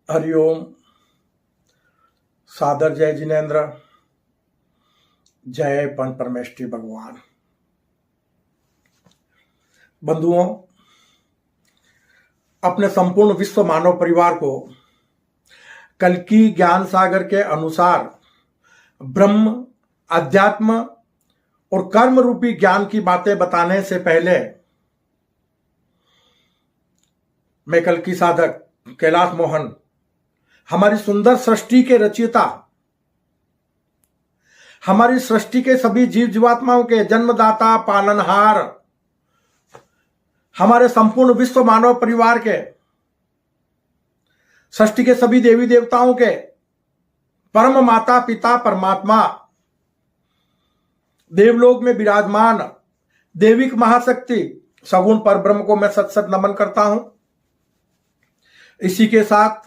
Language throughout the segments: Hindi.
हरिओम। सादर जय जिनेन्द्र। जय पंच परमेष्ठी भगवान। बंधुओं, अपने संपूर्ण विश्व मानव परिवार को कल्कि ज्ञान सागर के अनुसार ब्रह्म, अध्यात्म और कर्म रूपी ज्ञान की बातें बताने से पहले मैं कल्कि साधक कैलाश मोहन, हमारी सुंदर सृष्टि के रचयिता, हमारी सृष्टि के सभी जीव जीवात्माओं के जन्मदाता, पालनहार, हमारे संपूर्ण विश्व मानव परिवार के, सृष्टि के सभी देवी देवताओं के परम माता पिता परमात्मा, देवलोक में विराजमान देविक महाशक्ति सगुण पर ब्रह्म को मैं सत सत नमन करता हूं। इसी के साथ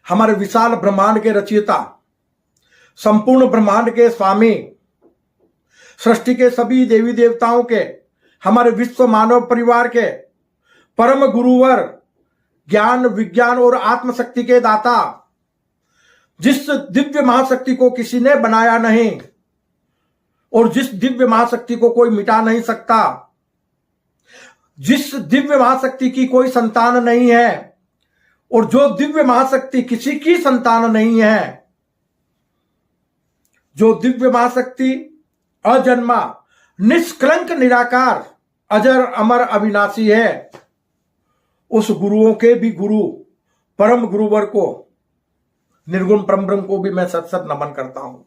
हमारे विशाल ब्रह्मांड के रचयिता, संपूर्ण ब्रह्मांड के स्वामी, सृष्टि के सभी देवी देवताओं के, हमारे विश्व मानव परिवार के परम गुरुवर, ज्ञान विज्ञान और आत्मशक्ति के दाता, जिस दिव्य महाशक्ति को किसी ने बनाया नहीं और जिस दिव्य महाशक्ति को कोई मिटा नहीं सकता, जिस दिव्य महाशक्ति की कोई संतान नहीं है और जो दिव्य महाशक्ति किसी की संतान नहीं है, जो दिव्य महाशक्ति अजन्मा, निष्कलंक, निराकार, अजर अमर अविनाशी है, उस गुरुओं के भी गुरु परम गुरुवर को, निर्गुण परम ब्रह्म को भी मैं सत सत नमन करता हूं।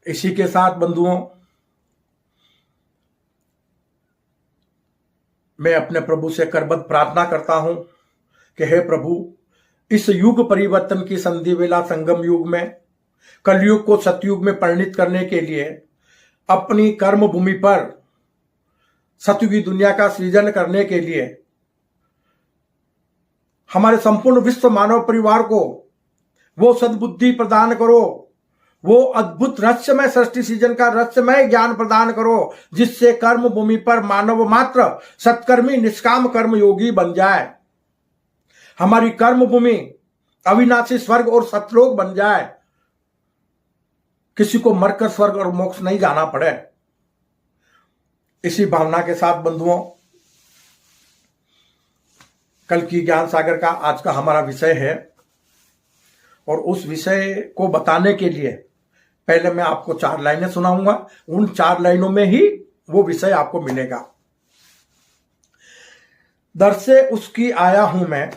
इसी के साथ बंधुओं, मैं अपने प्रभु से करबद्ध प्रार्थना करता हूं कि हे प्रभु, इस युग परिवर्तन की संधि वेला संगम युग में कलयुग को सतयुग में परिणित करने के लिए अपनी कर्म भूमि पर सतयुगी दुनिया का सृजन करने के लिए हमारे संपूर्ण विश्व मानव परिवार को वो सद्बुद्धि प्रदान करो, वो अद्भुत रहस्यमय सृष्टि सृजन का रहस्यमय ज्ञान प्रदान करो, जिससे कर्म भूमि पर मानव मात्र सत्कर्मी निष्काम कर्म योगी बन जाए, हमारी कर्म भूमि अविनाशी स्वर्ग और सतलोक बन जाए, किसी को मरकर स्वर्ग और मोक्ष नहीं जाना पड़े। इसी भावना के साथ बंधुओं, कल्कि ज्ञान सागर का आज का हमारा विषय है और उस विषय को बताने के लिए पहले मैं आपको 4 लाइनें सुनाऊंगा। उन 4 लाइनों में ही वो विषय आपको मिलेगा। दर से उसकी आया हूं मैं,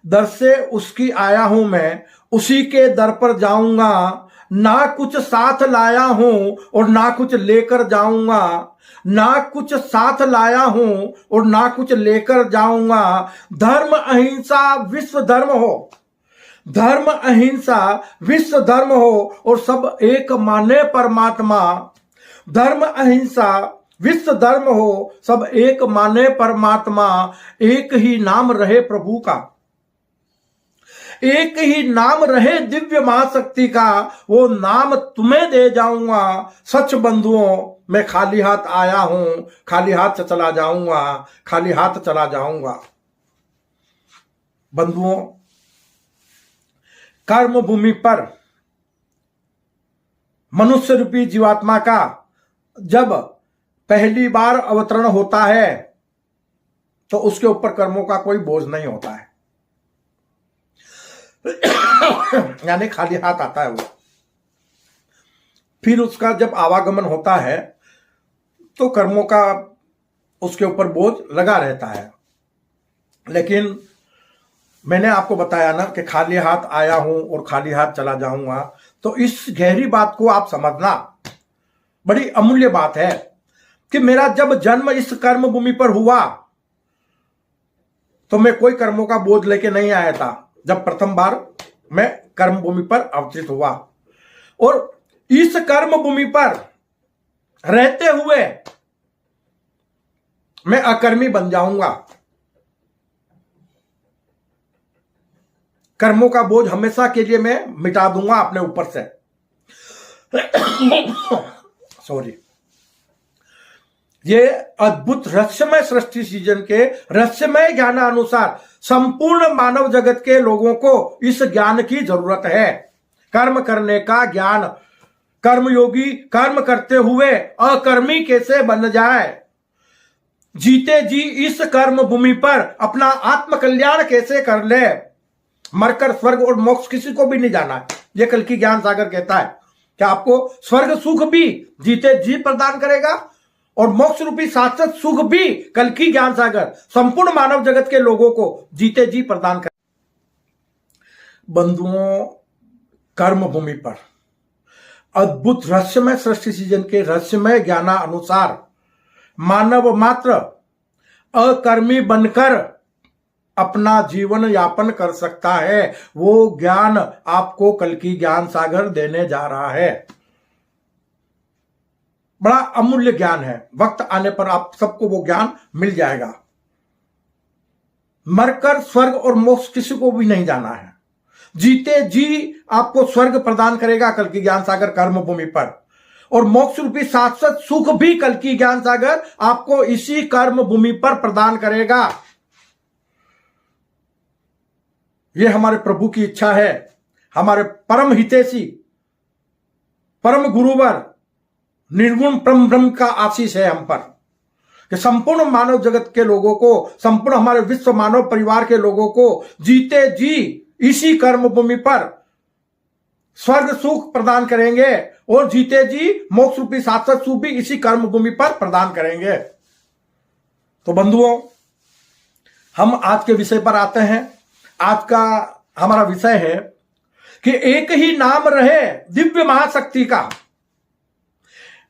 दर से उसकी आया हूं मैं, उसी के दर पर जाऊंगा, ना कुछ साथ लाया हूं और ना कुछ लेकर जाऊंगा, ना कुछ साथ लाया हूं और ना कुछ लेकर जाऊंगा। धर्म अहिंसा विश्व धर्म हो, धर्म अहिंसा विश्व धर्म हो और सब एक माने परमात्मा। धर्म अहिंसा विश्व धर्म हो, सब एक माने परमात्मा। एक ही नाम रहे प्रभु का, एक ही नाम रहे दिव्य महाशक्ति का, वो नाम तुम्हें दे जाऊंगा। सच बंधुओं, मैं खाली हाथ आया हूं, खाली हाथ चला जाऊंगा, खाली हाथ चला जाऊंगा। बंधुओं, कर्म भूमि पर मनुष्य रूपी जीवात्मा का जब पहली बार अवतरण होता है तो उसके ऊपर कर्मों का कोई बोझ नहीं होता है, यानी खाली हाथ आता है वो। फिर उसका जब आवागमन होता है तो कर्मों का उसके ऊपर बोझ लगा रहता है। लेकिन मैंने आपको बताया ना कि खाली हाथ आया हूं और खाली हाथ चला जाऊंगा, तो इस गहरी बात को आप समझना, बड़ी अमूल्य बात है कि मेरा जब जन्म इस कर्म भूमि पर हुआ तो मैं कोई कर्मों का बोझ लेके नहीं आया था। जब प्रथम बार मैं कर्म भूमि पर अवतरित हुआ और इस कर्म भूमि पर रहते हुए मैं अकर्मी बन जाऊंगा। कर्मों का बोझ हमेशा के लिए मैं मिटा दूंगा अपने ऊपर से। सॉरी। ये अद्भुत रहस्यमय सृष्टि सृजन के रहस्यमय ज्ञानानुसार संपूर्ण मानव जगत के लोगों को इस ज्ञान की जरूरत है। कर्म करने का ज्ञान, कर्मयोगी कर्म करते हुए अकर्मी कैसे बन जाए, जीते जी इस कर्म भूमि पर अपना आत्म कल्याण कैसे कर ले, मरकर स्वर्ग और मोक्ष किसी को भी नहीं जाना है। यह कल की ज्ञान सागर कहता है कि आपको स्वर्ग सुख भी जीते जी प्रदान करेगा और मोक्ष रूपी शाश्वत सुख भी कल की ज्ञान सागर संपूर्ण मानव जगत के लोगों को जीते जी प्रदान करेगा। बंधुओं, कर्म भूमि पर अद्भुत रहस्यमय सृष्टि सृजन के रहस्यमय ज्ञाना अनुसार मानव मात्र अकर्मी बनकर अपना जीवन यापन कर सकता है। वो ज्ञान आपको कल की ज्ञान सागर देने जा रहा है। बड़ा अमूल्य ज्ञान है। वक्त आने पर आप सबको वो ज्ञान मिल जाएगा। मरकर स्वर्ग और मोक्ष किसी को भी नहीं जाना है। जीते जी आपको स्वर्ग प्रदान करेगा कल की ज्ञान सागर कर्म भूमि पर, और मोक्ष रूपी शाश्वत सुख भी कल की ज्ञान सागर आपको इसी कर्म भूमि पर प्रदान करेगा। यह हमारे प्रभु की इच्छा है। हमारे परम हितैषी परम गुरुवर निर्गुण परम ब्रह्म का आशीष है हम पर कि संपूर्ण मानव जगत के लोगों को, संपूर्ण हमारे विश्व मानव परिवार के लोगों को जीते जी इसी कर्म भूमि पर स्वर्ग सुख प्रदान करेंगे और जीते जी मोक्ष रूपी शाश्वत सुख भी इसी कर्म भूमि पर प्रदान करेंगे। तो बंधुओं, हम आज के विषय पर आते हैं। आज का हमारा विषय है कि एक ही नाम रहे दिव्य महाशक्ति का,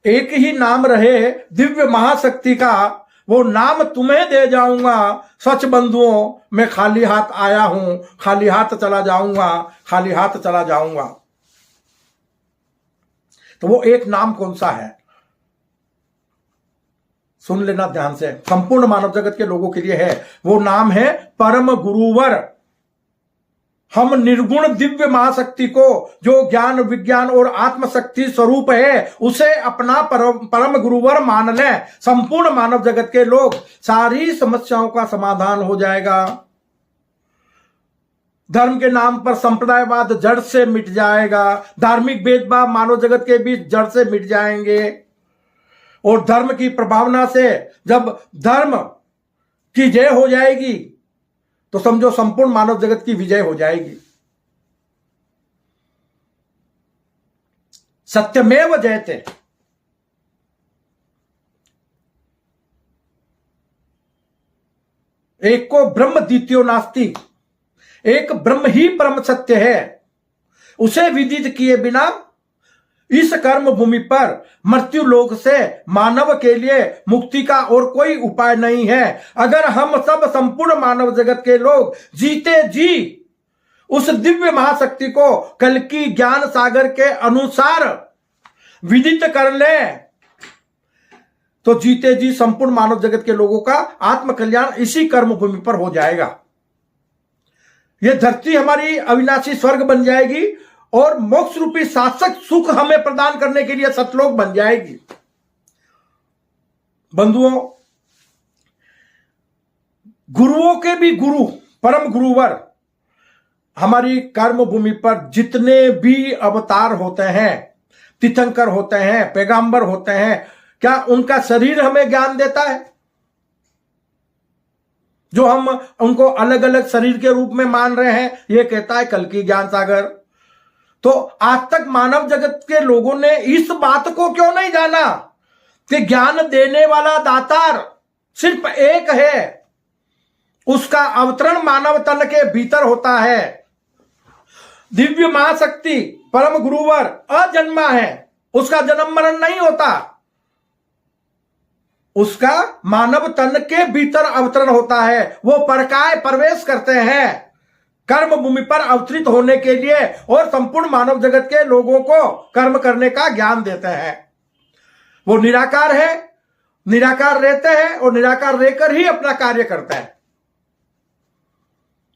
एक ही नाम रहे दिव्य महाशक्ति का, वो नाम तुम्हें दे जाऊंगा। सच बंधुओं, मैं खाली हाथ आया हूं, खाली हाथ चला जाऊंगा, खाली हाथ चला जाऊंगा। तो वो एक नाम कौन सा है, सुन लेना ध्यान से, संपूर्ण मानव जगत के लोगों के लिए है। वो नाम है परम गुरुवर। हम निर्गुण दिव्य महाशक्ति को, जो ज्ञान विज्ञान और आत्मशक्ति स्वरूप है, उसे अपना परम गुरुवर मान लें। संपूर्ण मानव जगत के लोग, सारी समस्याओं का समाधान हो जाएगा। धर्म के नाम पर संप्रदायवाद जड़ से मिट जाएगा। धार्मिक भेदभाव मानव जगत के बीच जड़ से मिट जाएंगे। और धर्म की प्रभावना से जब धर्म की जय हो जाएगी तो समझो संपूर्ण मानव जगत की विजय हो जाएगी। सत्यमेव जयते। एक को ब्रह्म द्वितीयो नास्ति, एक ब्रह्म ही परम सत्य है। उसे विदित किए बिना इस कर्म भूमि पर मृत्यु लोक से मानव के लिए मुक्ति का और कोई उपाय नहीं है। अगर हम सब संपूर्ण मानव जगत के लोग जीते जी उस दिव्य महाशक्ति को कल की ज्ञान सागर के अनुसार विदित कर ले, तो जीते जी संपूर्ण मानव जगत के लोगों का आत्म कल्याण इसी कर्म भूमि पर हो जाएगा। यह धरती हमारी अविनाशी स्वर्ग बन जाएगी और मोक्ष रूपी शाश्वत सुख हमें प्रदान करने के लिए सतलोक बन जाएगी। बंधुओं, गुरुओं के भी गुरु परम गुरुवर हमारी कर्म भूमि पर जितने भी अवतार होते हैं, तीर्थंकर होते हैं, पैगंबर होते हैं, क्या उनका शरीर हमें ज्ञान देता है? जो हम उनको अलग अलग शरीर के रूप में मान रहे हैं, यह कहता है कल की ज्ञान सागर। तो आज तक मानव जगत के लोगों ने इस बात को क्यों नहीं जाना कि ज्ञान देने वाला दातार सिर्फ एक है, उसका अवतरण मानव तन के भीतर होता है। दिव्य महाशक्ति परम गुरुवर अजन्मा है, उसका जन्म मरण नहीं होता, उसका मानव तन के भीतर अवतरण होता है। वो परकाय प्रवेश करते हैं कर्म भूमि पर अवतरित होने के लिए और संपूर्ण मानव जगत के लोगों को कर्म करने का ज्ञान देते हैं। वो निराकार है, निराकार रहते हैं और निराकार रहकर ही अपना कार्य करते हैं।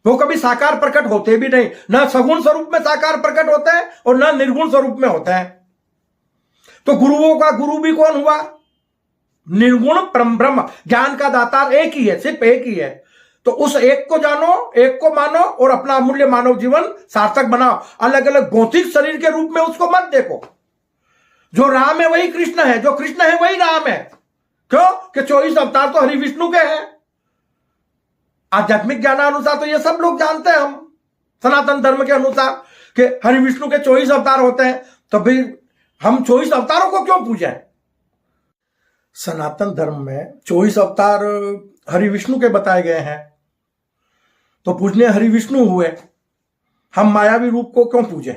वो कभी साकार प्रकट होते भी नहीं, ना सगुण स्वरूप में साकार प्रकट होते हैं और ना निर्गुण स्वरूप में होते हैं। तो गुरुओं का गुरु भी कौन हुआ? निर्गुण परम ब्रह्म, ज्ञान का दातार एक ही है, सिर्फ एक ही है। तो उस एक को जानो, एक को मानो और अपना अमूल्य मानव जीवन सार्थक बनाओ। अलग अलग भौतिक शरीर के रूप में उसको मत देखो। जो राम है वही कृष्ण है, जो कृष्ण है वही राम है। क्यों? कि 24 अवतार तो हरि विष्णु के हैं। आध्यात्मिक ज्ञानानुसार तो ये सब लोग जानते हैं, हम सनातन धर्म के अनुसार कि हरि विष्णु के 24 अवतार होते हैं। तो फिर हम 24 अवतारों को क्यों पूजें? सनातन धर्म में 24 अवतार हरि विष्णु के बताए गए हैं, तो पूजने हरि विष्णु हुए। हम मायावी रूप को क्यों पूजें?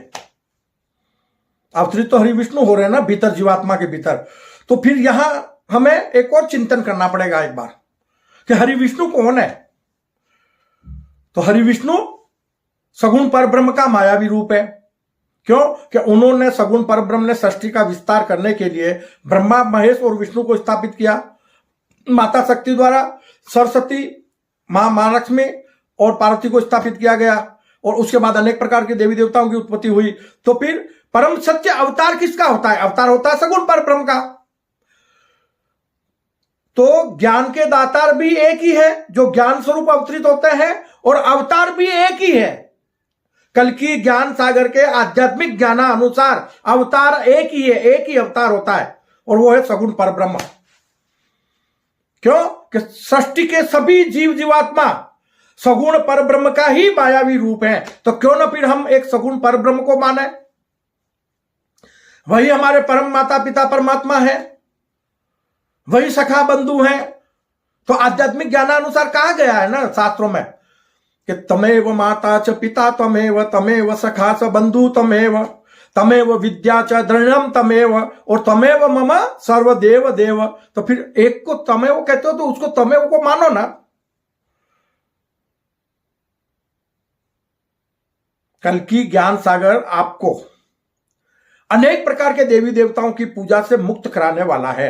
अवतरित तो हरि विष्णु हो रहे हैं ना भीतर, जीवात्मा के भीतर। तो फिर यहां हमें एक और चिंतन करना पड़ेगा एक बार कि हरि विष्णु कौन है। तो हरि विष्णु सगुण परब्रह्म का मायावी रूप है। क्यों? कि उन्होंने सगुण परब्रह्म ने सृष्टि का विस्तार करने के लिए ब्रह्मा, महेश और विष्णु को स्थापित किया। माता शक्ति द्वारा सरस्वती, मां महालक्ष्मी और पार्वती को स्थापित किया गया, और उसके बाद अनेक प्रकार के देवी देवताओं की उत्पत्ति हुई। तो फिर परम सत्य अवतार किसका होता है? अवतार होता है सगुण परब्रह्म का। तो ज्ञान के दातार भी एक ही है, जो ज्ञान स्वरूप अवतरित होते हैं, और अवतार भी एक ही है। कल की ज्ञान सागर के आध्यात्मिक ज्ञान अनुसार अवतार एक ही है, एक ही अवतार होता है, और वो है सगुण परब्रह्म। क्यों? कि सृष्टि के सभी जीव जीवात्मा सगुण परब्रह्म का ही मायावी रूप है। तो क्यों ना फिर हम एक सगुण परब्रह्म को माने? वही हमारे परम माता पिता परमात्मा है, वही सखा बंधु हैं। तो आध्यात्मिक ज्ञानानुसार कहा गया है ना शास्त्रों में कि तमेव माता च पिता तमेव, तमेव सखा च बंधु तमेव, तमेव विद्या च दृढ़म तमेव, और तमेव मम सर्वदेव देव। तो फिर एक को तमेव कहते हो तो उसको तमेव को मानो ना। कल की ज्ञान सागर आपको अनेक प्रकार के देवी देवताओं की पूजा से मुक्त कराने वाला है।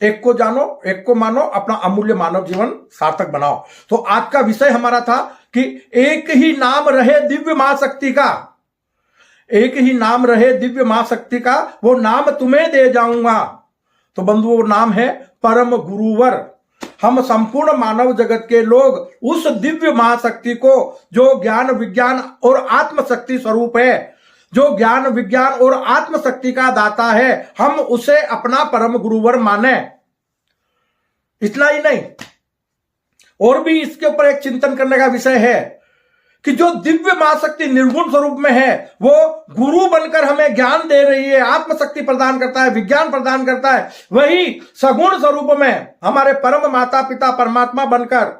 एक को जानो, एक को मानो, अपना अमूल्य मानव जीवन सार्थक बनाओ। तो आज का विषय हमारा था कि एक ही नाम रहे दिव्य महाशक्ति का, एक ही नाम रहे दिव्य महाशक्ति का, वो नाम तुम्हें दे जाऊंगा। तो बंधु वो नाम है परम गुरुवर। हम संपूर्ण मानव जगत के लोग उस दिव्य महाशक्ति को, जो ज्ञान विज्ञान और आत्मशक्ति स्वरूप है, जो ज्ञान विज्ञान और आत्मशक्ति का दाता है, हम उसे अपना परम गुरुवर माने। इतना ही नहीं, और भी इसके ऊपर एक चिंतन करने का विषय है कि जो दिव्य महाशक्ति निर्गुण स्वरूप में है, वो गुरु बनकर हमें ज्ञान दे रही है, आत्मशक्ति प्रदान करता है, विज्ञान प्रदान करता है। वही सगुण स्वरूप में हमारे परम माता पिता परमात्मा बनकर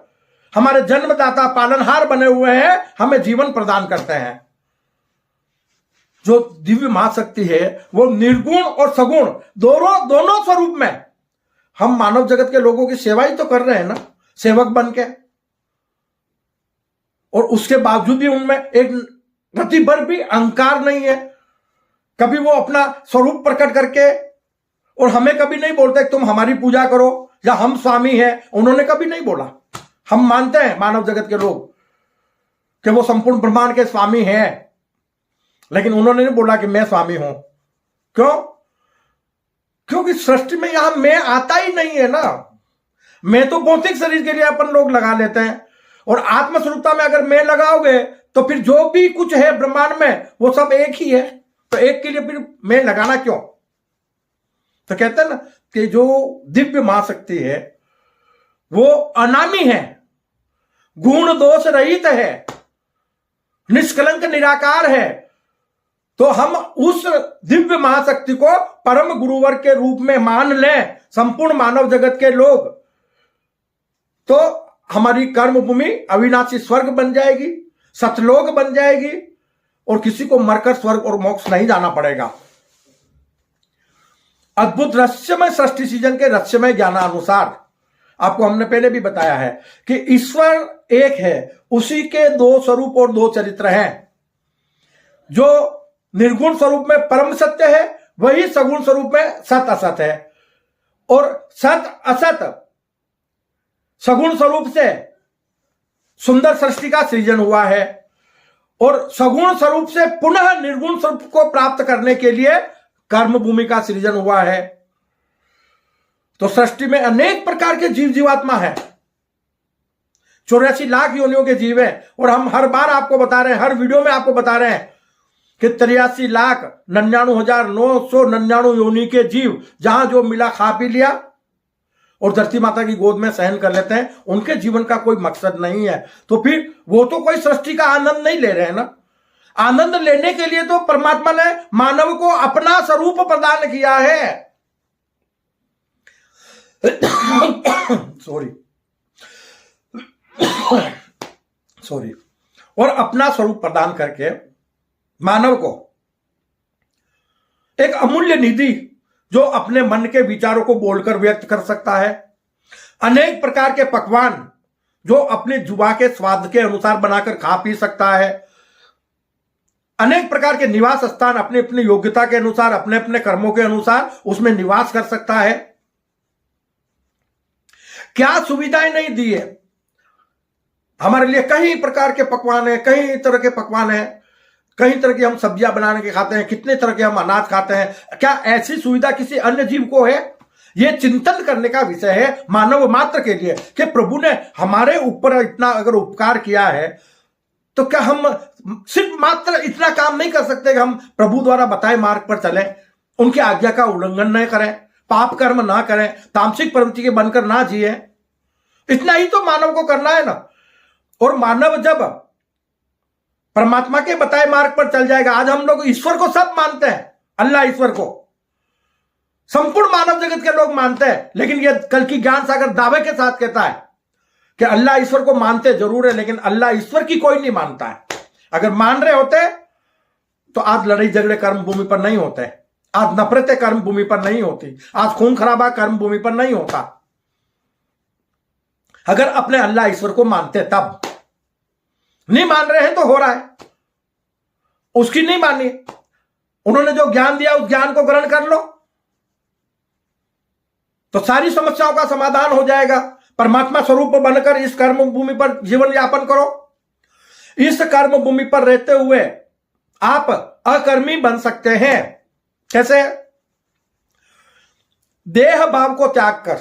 हमारे जन्मदाता पालनहार बने हुए हैं, हमें जीवन प्रदान करते हैं। जो दिव्य महाशक्ति है वो निर्गुण और सगुण दोनों स्वरूप में हम मानव जगत के लोगों की सेवा ही तो कर रहे हैं ना, सेवक बन के। और उसके बावजूद भी उनमें एक रति भर भी अहंकार नहीं है। कभी वो अपना स्वरूप प्रकट करके, और हमें कभी नहीं बोलते तुम हमारी पूजा करो या हम स्वामी हैं, उन्होंने कभी नहीं बोला। हम मानते हैं मानव जगत के लोग कि वो संपूर्ण ब्रह्मांड के स्वामी हैं, लेकिन उन्होंने नहीं बोला कि मैं स्वामी हूं। क्यों? क्योंकि सृष्टि में यहां मैं आता ही नहीं है ना। मैं तो भौतिक शरीर के लिए अपन लोग लगा लेते हैं, और आत्मस्वरूपता में अगर मैं लगाओगे तो फिर जो भी कुछ है ब्रह्मांड में वो सब एक ही है। तो एक के लिए फिर मैं लगाना क्यों? तो कहते हैं ना कि जो दिव्य महाशक्ति है वो अनामी है, गुण दोष रहित है, निष्कलंक निराकार है। तो हम उस दिव्य महाशक्ति को परम गुरुवर के रूप में मान लें संपूर्ण मानव जगत के लोग, तो हमारी कर्म भूमि अविनाशी स्वर्ग बन जाएगी, सतलोक बन जाएगी, और किसी को मरकर स्वर्ग और मोक्ष नहीं जाना पड़ेगा। अद्भुत रहस्यमय सृष्टि सीजन के रहस्यमय ज्ञानानुसार आपको हमने पहले भी बताया है कि ईश्वर एक है, उसी के दो स्वरूप और दो चरित्र हैं। जो निर्गुण स्वरूप में परम सत्य है, वही सगुण स्वरूप में सत असत है, और सत असत सगुण स्वरूप से सुंदर सृष्टि का सृजन हुआ है, और सगुण स्वरूप से पुनः निर्गुण स्वरूप को प्राप्त करने के लिए कर्म भूमि का सृजन हुआ है। तो सृष्टि में अनेक प्रकार के जीव जीवात्मा है, 84 लाख योनियों के जीव हैं। और हम हर बार आपको बता रहे हैं, हर वीडियो में आपको बता रहे हैं कि 83,99,999 योनि के जीव जहां जो मिला खा पी लिया और धरती माता की गोद में सहन कर लेते हैं। उनके जीवन का कोई मकसद नहीं है, तो फिर वो तो कोई सृष्टि का आनंद नहीं ले रहे हैं ना। आनंद लेने के लिए तो परमात्मा ने मानव को अपना स्वरूप प्रदान किया है। सॉरी और अपना स्वरूप प्रदान करके मानव को एक अमूल्य निधि जो अपने मन के विचारों को बोलकर व्यक्त कर सकता है, अनेक प्रकार के पकवान जो अपने जुबा के स्वाद के अनुसार बनाकर खा पी सकता है, अनेक प्रकार के निवास स्थान अपने अपनी योग्यता के अनुसार, अपने अपने कर्मों के अनुसार उसमें निवास कर सकता है। क्या सुविधाएं नहीं दी है हमारे लिए। कई प्रकार के पकवान है, कई तरह के पकवान है, कई तरह की हम सब्जियां बनाने के खाते हैं, कितने तरह के हम अनाज खाते हैं। क्या ऐसी सुविधा किसी अन्य जीव को है? यह चिंतन करने का विषय है मानव मात्र के लिए कि प्रभु ने हमारे ऊपर इतना अगर उपकार किया है तो क्या हम सिर्फ मात्र इतना काम नहीं कर सकते कि हम प्रभु द्वारा बताए मार्ग पर चलें, उनकी आज्ञा का उल्लंघन न करें, पाप कर्म ना करें, तामसिक प्रवृत्ति के बनकर ना जिए। इतना ही तो मानव को करना है ना। और मानव जब परमात्मा के बताए मार्ग पर चल जाएगा, आज हम लोग ईश्वर को सब मानते हैं, अल्लाह ईश्वर को संपूर्ण मानव जगत के लोग मानते हैं, लेकिन यह कल की ज्ञान सागर दावे के साथ कहता है कि अल्लाह ईश्वर को मानते जरूर है, लेकिन अल्लाह ईश्वर की कोई नहीं मानता है। अगर मान रहे होते तो आज लड़ाई झगड़े कर्म भूमि पर नहीं होते, आज नफरतें कर्म भूमि पर नहीं होती, आज खून खराबा कर्म भूमि पर नहीं होता। अगर अपने अल्लाह ईश्वर को मानते तब। नहीं मान रहे हैं तो हो रहा है, उसकी नहीं मानी। उन्होंने जो ज्ञान दिया उस ज्ञान को ग्रहण कर लो तो सारी समस्याओं का समाधान हो जाएगा। परमात्मा स्वरूप बनकर इस कर्म भूमि पर जीवन यापन करो। इस कर्म भूमि पर रहते हुए आप अकर्मी बन सकते हैं। कैसे? देह भाव को त्याग कर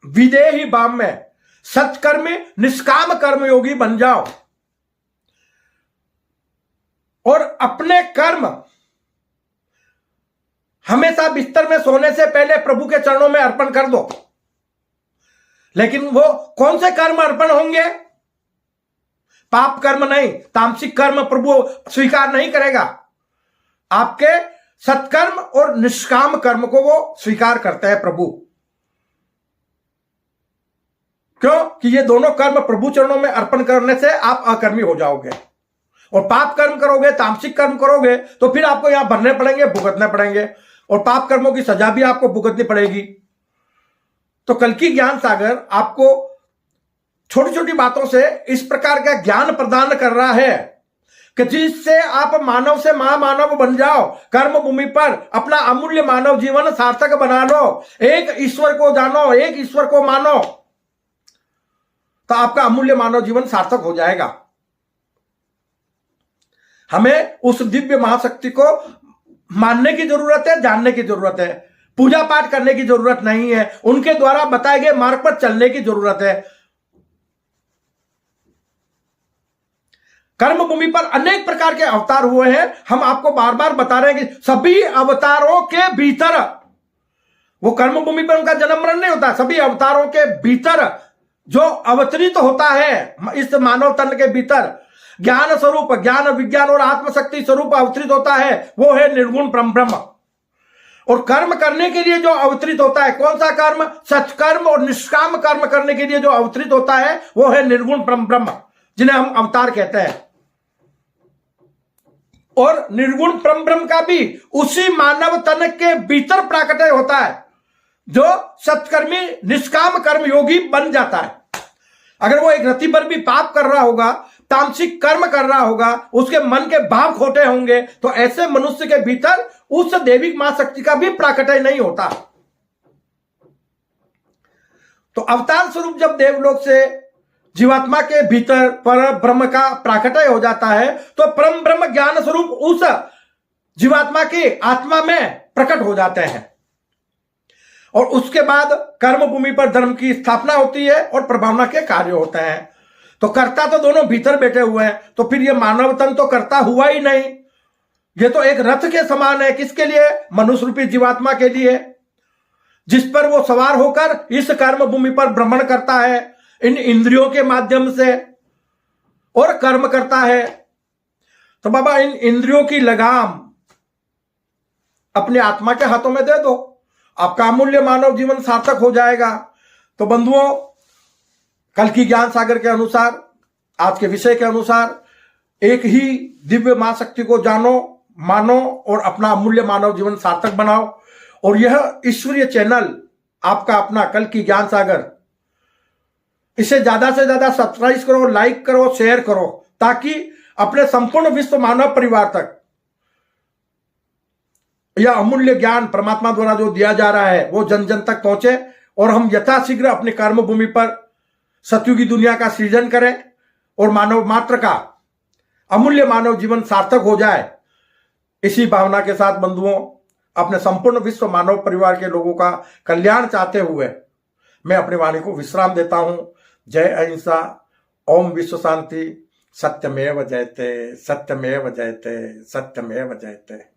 विदेही भाव में सत्कर्मी निष्काम कर्मयोगी बन जाओ और अपने कर्म हमेशा बिस्तर में सोने से पहले प्रभु के चरणों में अर्पण कर दो। लेकिन वो कौन से कर्म अर्पण होंगे? पाप कर्म नहीं, तामसिक कर्म प्रभु स्वीकार नहीं करेगा। आपके सत्कर्म और निष्काम कर्म को वो स्वीकार करते हैं प्रभु। क्यों? कि ये दोनों कर्म प्रभु चरणों में अर्पण करने से आप अकर्मी हो जाओगे। और पाप कर्म करोगे, तामसिक कर्म करोगे तो फिर आपको यहां भरने पड़ेंगे, भुगतने पड़ेंगे, और पाप कर्मों की सजा भी आपको भुगतनी पड़ेगी। तो कल की ज्ञान सागर आपको छोटी छोटी बातों से इस प्रकार का ज्ञान प्रदान कर रहा है कि जिससे आप मानव से महामानव बन जाओ। कर्म भूमि पर अपना अमूल्य मानव जीवन सार्थक बना लो। एक ईश्वर को जानो, एक ईश्वर को मानो, तो आपका अमूल्य मानव जीवन सार्थक हो जाएगा। हमें उस दिव्य महाशक्ति को मानने की जरूरत है, जानने की जरूरत है। पूजा पाठ करने की जरूरत नहीं है, उनके द्वारा बताए गए मार्ग पर चलने की जरूरत है। कर्म भूमि पर अनेक प्रकार के अवतार हुए हैं। हम आपको बार बार बता रहे हैं कि सभी अवतारों के भीतर, वो कर्म भूमि पर उनका जन्म मरण नहीं होता, सभी अवतारों के भीतर जो अवतरित होता है इस मानव तन के भीतर, ज्ञान स्वरूप, ज्ञान विज्ञान और आत्मशक्ति स्वरूप अवतरित होता है, वो है निर्गुण परम ब्रह्म। और कर्म करने के लिए जो अवतरित होता है, कौन सा कर्म? सत्कर्म और निष्काम कर्म करने के लिए जो अवतरित होता है वो है निर्गुण परम ब्रह्म, जिन्हें हम अवतार कहते हैं। और निर्गुण परम ब्रह्म का भी उसी मानव तन के भीतर प्राकट्य होता है जो सत्कर्मी निष्काम कर्म योगी बन जाता है। अगर वो एक रति पर भी पाप कर रहा होगा, तामसिक कर्म कर रहा होगा, उसके मन के भाव खोटे होंगे, तो ऐसे मनुष्य के भीतर उस देविक मां शक्ति का भी प्राकट्य नहीं होता। तो अवतार स्वरूप जब देवलोक से जीवात्मा के भीतर पर ब्रह्म का प्राकट्य हो जाता है तो परम ब्रह्म ज्ञान स्वरूप उस जीवात्मा की आत्मा में प्रकट हो जाते हैं। और उसके बाद कर्म भूमि पर धर्म की स्थापना होती है और प्रभावना के कार्य होते हैं। तो कर्ता तो दोनों भीतर बैठे हुए हैं, तो फिर ये मानव तन तो कर्ता हुआ ही नहीं। ये तो एक रथ के समान है। किसके लिए? मनुष्य रूपी जीवात्मा के लिए, जिस पर वो सवार होकर इस कर्म भूमि पर भ्रमण करता है इन इंद्रियों के माध्यम से और कर्म करता है। तो बाबा इन इंद्रियों की लगाम अपने आत्मा के हाथों में दे दो, आपका अमूल्य मानव जीवन सार्थक हो जाएगा। तो बंधुओं, कल की ज्ञान सागर के अनुसार, आज के विषय के अनुसार एक ही दिव्य मां शक्ति को जानो, मानो और अपना अमूल्य मानव जीवन सार्थक बनाओ। और यह ईश्वरीय चैनल आपका अपना कल की ज्ञान सागर, इसे ज्यादा से ज्यादा सब्सक्राइब करो, लाइक करो, शेयर करो, ताकि अपने संपूर्ण विश्व मानव परिवार तक यह अमूल्य ज्ञान परमात्मा द्वारा जो दिया जा रहा है वो जन जन तक पहुंचे और हम यथाशीघ्र अपनी कर्म भूमि पर सतयुगी दुनिया का सृजन करें और मानव मात्र का अमूल्य मानव जीवन सार्थक हो जाए। इसी भावना के साथ बंधुओं, अपने संपूर्ण विश्व मानव परिवार के लोगों का कल्याण चाहते हुए मैं अपनी वाणी को विश्राम देता हूं। जय अहिंसा, ओम विश्व शांति, सत्यमेव जयते, सत्यमेव जयते, सत्यमेव जयते।